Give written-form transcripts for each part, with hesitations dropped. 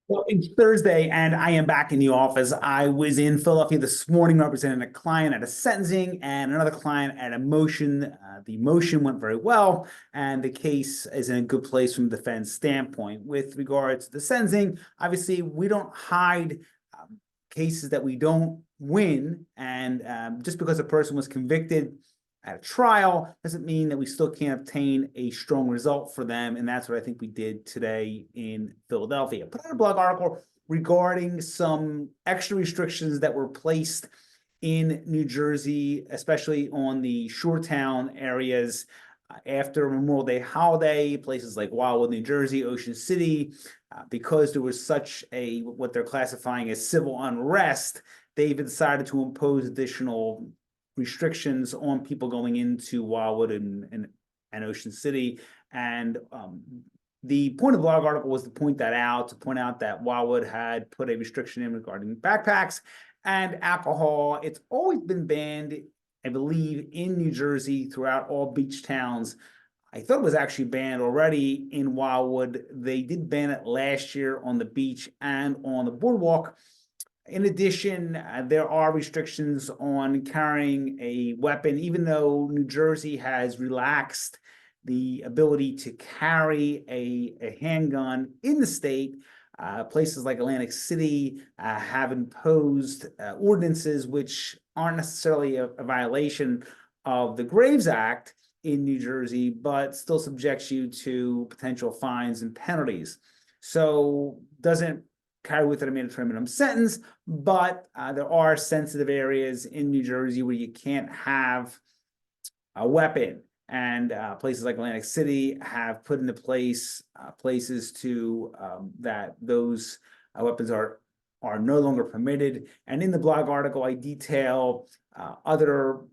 Well, it's Thursday, and I am back in the office. I was in Philadelphia this morning representing a client at a sentencing and another client at a motion. The motion went very well, and the case is in a good place from the defense standpoint. With regards to the sentencing, obviously, we don't hide cases that we don't win, and just because a person was convicted at a trial doesn't mean that we still can't obtain a strong result for them. And that's what I think we did today in Philadelphia. Put out a blog article regarding some extra restrictions that were placed in New Jersey, especially on the shore town areas after Memorial Day holiday, places like Wildwood, New Jersey, Ocean City, because there was such a what they're classifying as civil unrest, they've decided to impose additional restrictions on people going into Wildwood and Ocean City. And the point of the blog article was to point that out, to point out that Wildwood had put a restriction in regarding backpacks and alcohol. It's always been banned, I believe, in New Jersey throughout all beach towns. I thought it was actually banned already in Wildwood. They did ban it last year on the beach and on the boardwalk. In addition, there are restrictions on carrying a weapon, even though New Jersey has relaxed the ability to carry a handgun in the state. Places like Atlantic City have imposed ordinances which aren't necessarily a violation of the Graves Act in New Jersey, but still subjects you to potential fines and penalties. So doesn't carry with it a mandatory minimum sentence, but there are sensitive areas in New Jersey where you can't have a weapon. And places like Atlantic City have put into place places to that those weapons are no longer permitted. And in the blog article, I detail other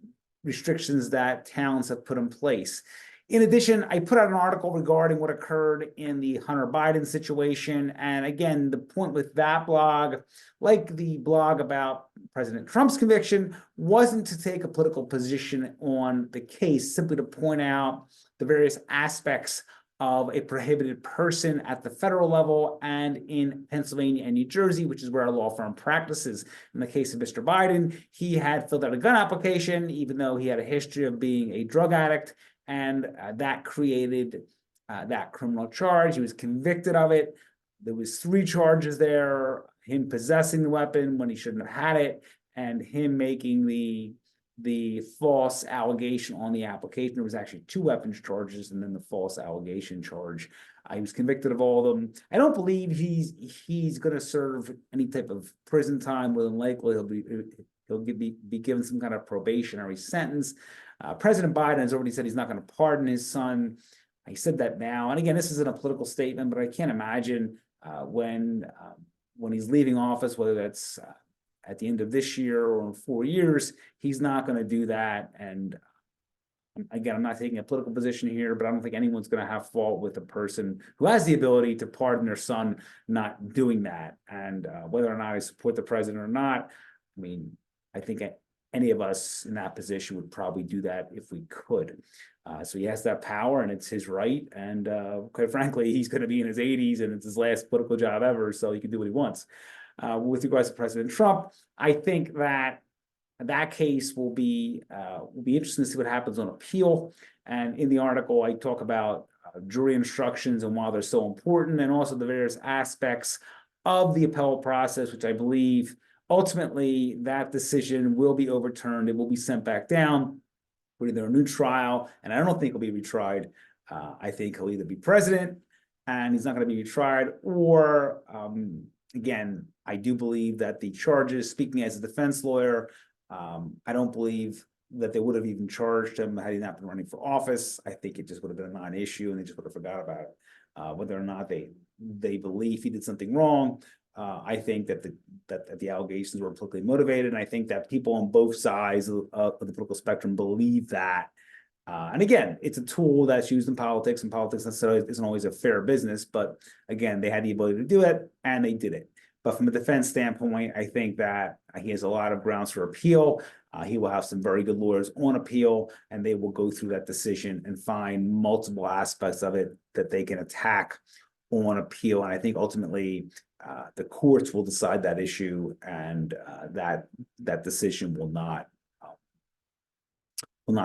restrictions that towns have put in place. In addition, I put out an article regarding what occurred in the Hunter Biden situation. And again, the point with that blog, like the blog about President Trump's conviction, wasn't to take a political position on the case, simply to point out the various aspects of a prohibited person at the federal level and in Pennsylvania and New Jersey, which is where our law firm practices. In the case of Mr. Biden, he had filled out a gun application, even though he had a history of being a drug addict, and that created that criminal charge. He was convicted of it. There was 3 charges there: him possessing the weapon when he shouldn't have had it, and him making the false allegation on the application. There was actually 2 weapons charges and then the false allegation charge. He was convicted of all of them. I don't believe he's going to serve any type of prison time. More than likely, he'll be given some kind of probationary sentence. President Biden has already said he's not going to pardon his son. He said that now. And again, this isn't a political statement, but I can't imagine when he's leaving office, whether that's at the end of this year or in 4 years, he's not going to do that. And again, I'm not taking a political position here, but I don't think anyone's going to have fault with a person who has the ability to pardon their son not doing that. And whether or not I support the president or not, I mean, I think any of us in that position would probably do that if we could. So he has that power and it's his right. And quite frankly, he's going to be in his 80s and it's his last political job ever, so he can do what he wants. With regards to President Trump, I think that case will be interesting to see what happens on appeal. And in the article, I talk about jury instructions and why they're so important, and also the various aspects of the appellate process, which I believe ultimately that decision will be overturned. It will be sent back down for either a new trial, and I don't think he'll be retried. I think he'll either be president and he's not going to be retried, or again, I do believe that the charges, speaking as a defense lawyer, I don't believe that they would have even charged him had he not been running for office. I think it just would have been a non-issue and they just would have forgot about it. Whether or not they believe he did something wrong, I think that the allegations were politically motivated, and I think that people on both sides of the political spectrum believe that. And again, it's a tool that's used in politics, and politics necessarily isn't always a fair business. But again, they had the ability to do it, and they did it. But from a defense standpoint, I think that he has a lot of grounds for appeal. He will have some very good lawyers on appeal, and they will go through that decision and find multiple aspects of it that they can attack on appeal. And I think ultimately the courts will decide that issue, and that decision will not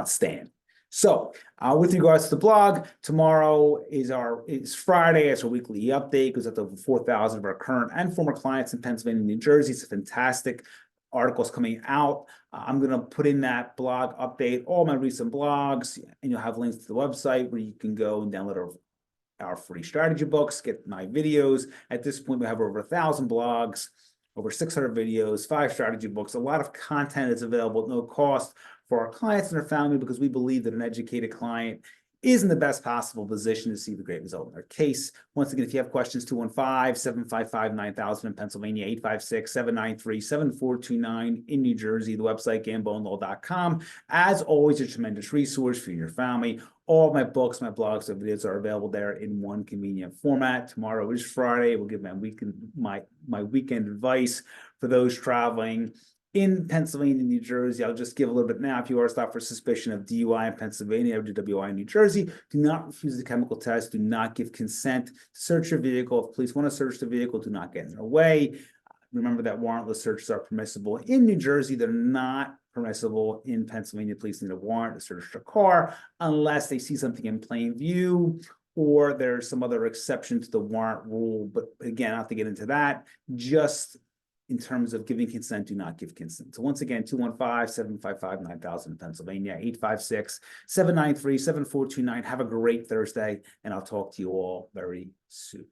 stand. So with regards to the blog, tomorrow is Friday. It's a weekly update. Goes up to over 4,000 of our current and former clients in Pennsylvania and New Jersey. It's a fantastic articles coming out. I'm going to put in that blog update all my recent blogs, and you'll have links to the website where you can go and download our free strategy books, get my videos. At this point, we have over 1,000 blogs, over 600 videos, 5 strategy books. A lot of content is available at no cost for our clients and their family, because we believe that an educated client is in the best possible position to see the great result in their case. Once again, if you have questions, 215-755-9000 in Pennsylvania, 856-793-7429 in New Jersey, the website gambonelaw.com. As always, a tremendous resource for you and your family. All my books, my blogs, and videos are available there in one convenient format. Tomorrow is Friday. We'll give my weekend advice for those traveling in Pennsylvania and New Jersey. I'll just give a little bit now. If you are stopped for suspicion of DUI in Pennsylvania or DWI in New Jersey, do not refuse the chemical test. Do not give consent to search your vehicle. If police want to search the vehicle, do not get in their way. Remember that warrantless searches are permissible in New Jersey. They're not permissible in Pennsylvania. Police need a warrant to search their car unless they see something in plain view, or there's some other exception to the warrant rule. But again, I have to get into that. Just in terms of giving consent, do not give consent. So once again, 215-755-9000 in Pennsylvania, 856-793-7429. Have a great Thursday, and I'll talk to you all very soon.